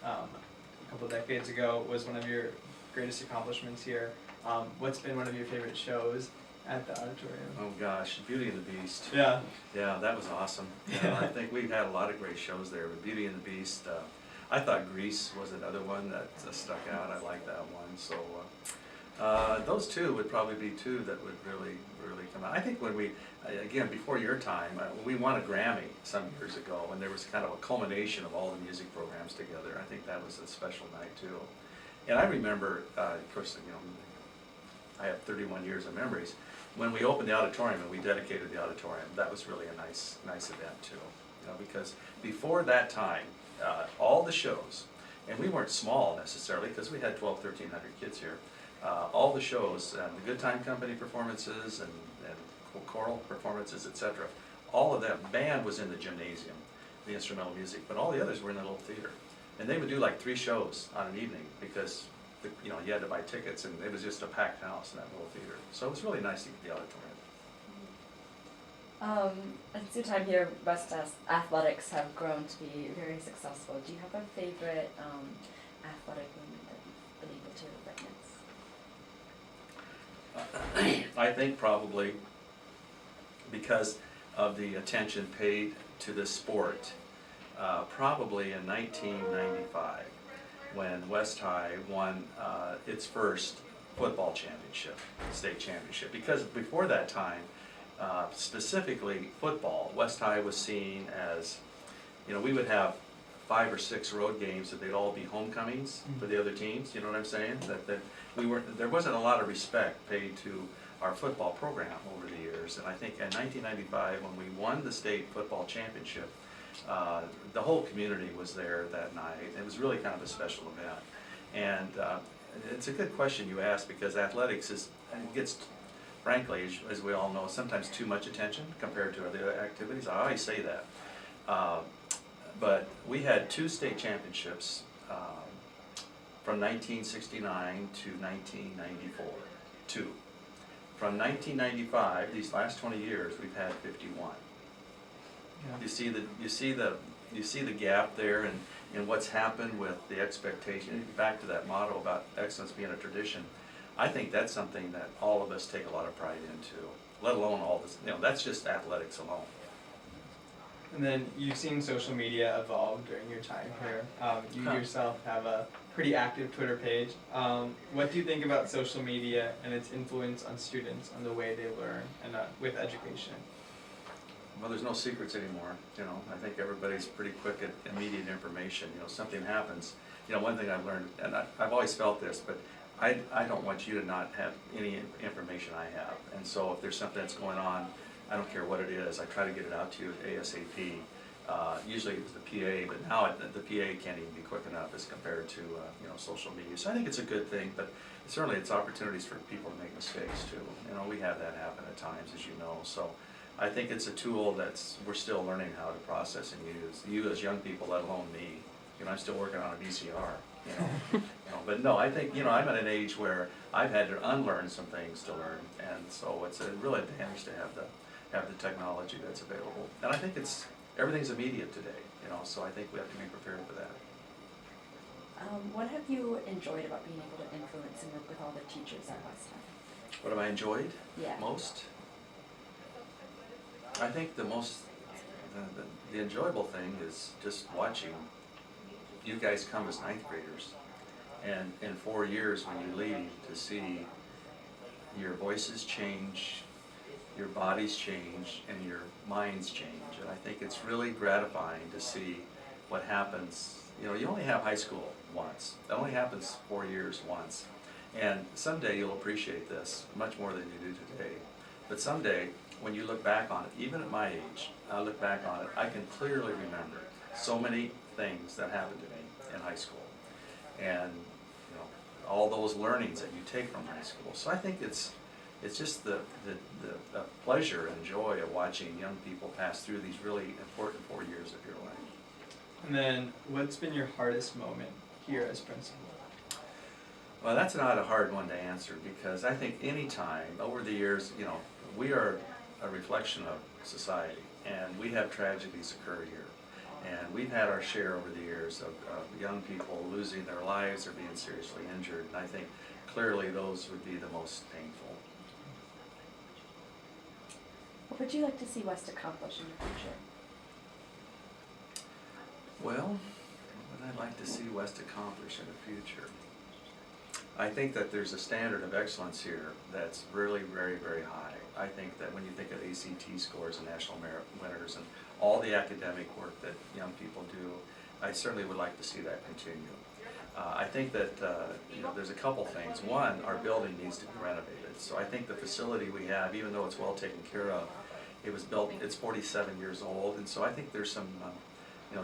a couple decades ago was one of your greatest accomplishments here. What's been one of your favorite shows at the auditorium? Oh gosh, Beauty and the Beast. Yeah. Yeah, that was awesome. Yeah, I think we've had a lot of great shows there, but Beauty and the Beast, I thought Grease was another one that stuck out. I liked that one. So those two would probably be two that would really come out. I think when we, again, before your time, we won a Grammy some years ago, and there was kind of a culmination of all the music programs together. I think that was a special night too. And I remember, of course, you know, I have 31 years of memories. When we opened the auditorium and we dedicated the auditorium, that was really a nice event too. You know, because before that time, all the shows, and we weren't small necessarily because we had 1,300 kids here. All the shows, the Good Time Company performances and choral performances, etc. All of them, band was in the gymnasium, the instrumental music, but all the others were in the little theater. And they would do like 3 shows on an evening because you know, you had to buy tickets, and it was just a packed house in that little theater. So it was really nice to get the auditorium. Since your time here, West Athletics have grown to be very successful. Do you have a favorite athletic moment that you've been able to witness? I think probably because of the attention paid to this sport, probably in 1995, when West High won its first football championship, state championship. Because before that time, specifically football, West High was seen as, you know, we would have 5 or 6 road games that they'd all be homecomings for the other teams. You know what I'm saying? That we weren't, there wasn't a lot of respect paid to our football program over the years. And I think in 1995, when we won the state football championship, the whole community was there that night. It was really kind of a special event. And it's a good question you ask, because athletics gets, frankly, as we all know, sometimes too much attention compared to other activities. I always say that. But we had 2 state championships from 1969 to 1994, 2. From 1995, these last 20 years, we've had 51. Yeah. You see the gap there, and what's happened with the expectation. Back to that motto about excellence being a tradition. I think that's something that all of us take a lot of pride into. Let alone all this. You know, that's just athletics alone. And then you've seen social media evolve during your time here. You yourself have a pretty active Twitter page. What do you think about social media and its influence on students, on the way they learn, and with education? Well, there's no secrets anymore. You know, I think everybody's pretty quick at immediate information. You know, something happens. You know, one thing I've learned, and I've always felt this, but I don't want you to not have any information I have. And so if there's something that's going on, I don't care what it is, I try to get it out to you ASAP. Usually it was the PA, but now the PA can't even be quick enough as compared to you know, social media. So I think it's a good thing, but certainly it's opportunities for people to make mistakes too. You know, we have that happen at times, as you know. So I think it's a tool that's we're still learning how to process and use. You as young people, let alone me. You know, I'm still working on a VCR. You know, but no, I think, you know, I'm at an age where I've had to unlearn some things to learn, and so it's a real advantage to have the technology that's available. And I think everything's immediate today, you know, so I think we have to be prepared for that. What have you enjoyed about being able to influence and work with all the teachers at West High? What have I enjoyed Yeah. most? I think the enjoyable thing is just watching you guys come as 9th graders, and in 4 years when you leave, to see your voices change, your bodies change, and your minds change. And I think it's really gratifying to see what happens. You know, you only have high school once. It only happens 4 years once. And someday you'll appreciate this much more than you do today. But someday, when you look back on it, even at my age, I look back on it, I can clearly remember so many things that happened to me in high school. And, you know, all those learnings that you take from high school. So I think it's just the pleasure and joy of watching young people pass through these really important 4 years of your life. And then, what's been your hardest moment here as principal? Well, that's not a hard one to answer, because I think any time over the years, you know, we are a reflection of society, and we have tragedies occur here. And we've had our share over the years of young people losing their lives or being seriously injured, and I think clearly those would be the most painful. What would you like to see West accomplish in the future? Well, what would I like to see West accomplish in the future? I think that there's a standard of excellence here that's really very, very high. I think that when you think of ACT scores and national merit winners and all the academic work that young people do, I certainly would like to see that continue. I think that there's a couple things. One, our building needs to be renovated. So I think the facility we have, even though it's well taken care of, it was built, it's 47 years old, and so I think there's some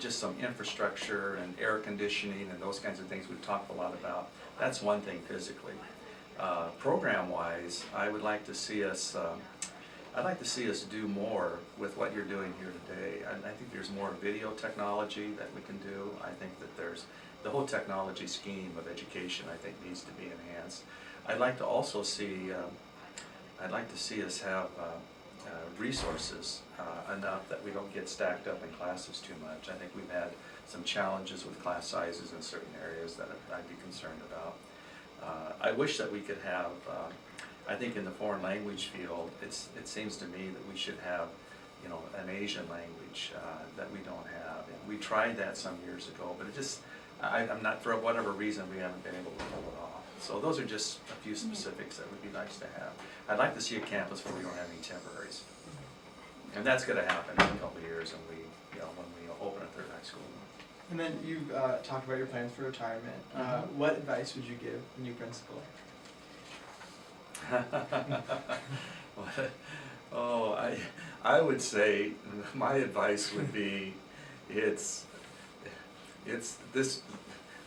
just some infrastructure and air conditioning and those kinds of things we've talked a lot about. That's one thing physically. Program-wise, I would like to see us, I'd like to see us do more with what you're doing here today. I think there's more video technology that we can do. I think that there's the whole technology scheme of education, I think, needs to be enhanced. I'd like to also see, I'd like to see us have resources enough that we don't get stacked up in classes too much. I think we've had some challenges with class sizes in certain areas that I'd be concerned about. I wish that we could have, I think in the foreign language field, it seems to me that we should have, an Asian language that we don't have. And we tried that some years ago, but it just, I'm not, for whatever reason, we haven't been able to pull it off. So those are just a few specifics that would be nice to have. I'd like to see a campus where we don't have any temporaries. And that's going to happen in a couple of years when we open a third high school. And then you talked about your plans for retirement. What advice would you give the new principal? I would say my advice would be it's this,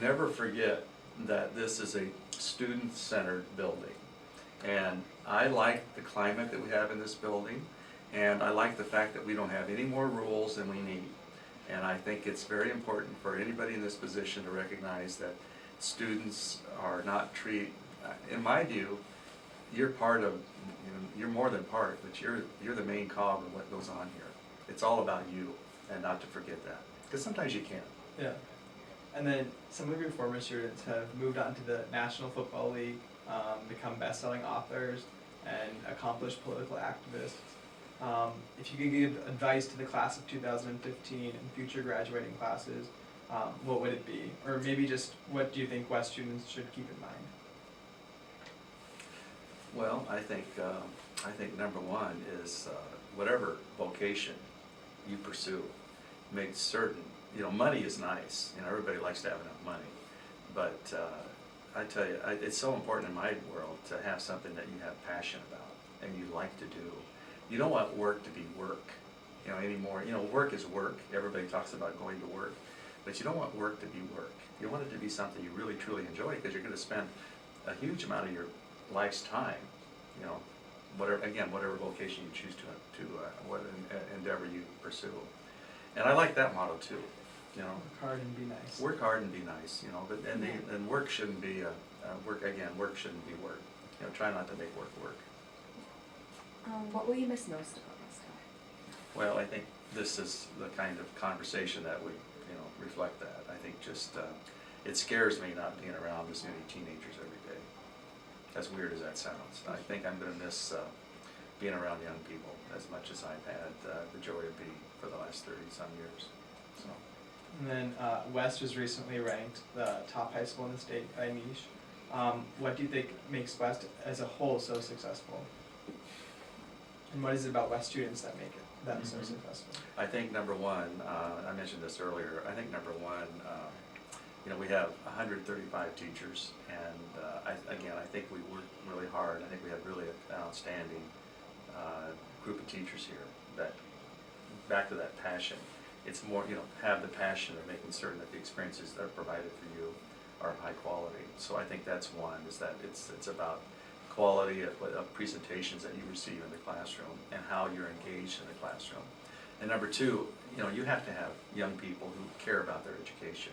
never forget that this is a student-centered building. And I like the climate that we have in this building, and I like the fact that we don't have any more rules than we need. And I think it's very important for anybody in this position to recognize that students are not treated, in my view, you're part of, you're more than part, but you're the main cog of what goes on here. It's all about you, and not to forget that, because sometimes you can't. Yeah. And then some of your former students have moved on to the National Football League, become best-selling authors, and accomplished political activists. If you could give advice to the class of 2015 and future graduating classes, what would it be? Or maybe just what do you think West students should keep in mind? Well, I think number one is whatever vocation you pursue, make certain, money is nice, everybody likes to have enough money, but I tell you, it's so important in my world to have something that you have passion about and you like to do. You don't want work to be work, anymore. Work is work. Everybody talks about going to work, but you don't want work to be work. You want it to be something you really truly enjoy, because you're going to spend a huge amount of your life's time, whatever vocation you choose to what endeavor you pursue. And I like that motto too. Work hard and be nice. Work hard and be nice, but and work shouldn't be work shouldn't be work. Try not to make work work. What will you miss most about West High? Well, I think this is the kind of conversation that would, reflect that. I think just, it scares me not being around this many teenagers every day. As weird as that sounds. I think I'm going to miss being around young people as much as I've had the joy of being for the last 30-some years. So. And then West was recently ranked the top high school in the state by Niche. What do you think makes West as a whole so successful? And what is it about West students that make them so successful? I think number one, I mentioned this earlier, I think number one, we have 135 teachers, and I think we work really hard. I think we have really an outstanding group of teachers here that, back to that passion, it's more, have the passion of making certain that the experiences that are provided for you are of high quality. So I think that's one, is that it's about quality of presentations that you receive in the classroom and how you're engaged in the classroom. And number two, you have to have young people who care about their education.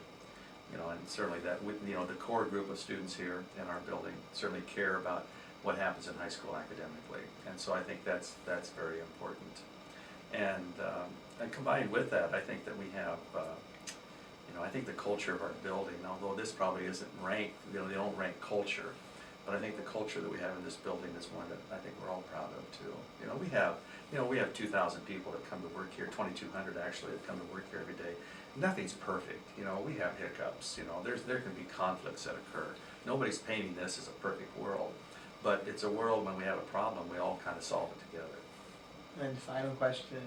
And certainly that, the core group of students here in our building certainly care about what happens in high school academically. And so I think that's very important. And combined with that, I think that we have, I think the culture of our building, although this probably isn't ranked, they don't rank culture, but I think the culture that we have in this building is one that I think we're all proud of too. We have 2,000 people that come to work here, 2,200 actually that come to work here every day. Nothing's perfect, we have hiccups, there can be conflicts that occur. Nobody's painting this as a perfect world, but it's a world when we have a problem, we all kind of solve it together. And final question,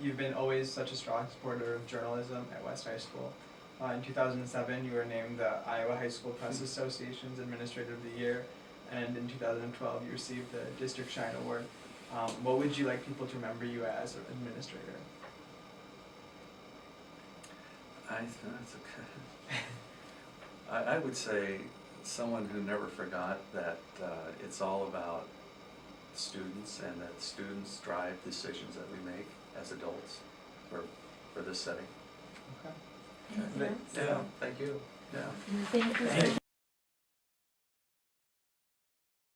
you've been always such a strong supporter of journalism at West High School. In 2007, you were named the Iowa High School Press Association's Administrator of the Year, and in 2012, you received the District Shine Award. What would you like people to remember you as an administrator? I would say someone who never forgot that it's all about students, and that students drive decisions that we make as adults for this setting. Okay. Anything else? Yeah, thank you. Yeah. Thank you.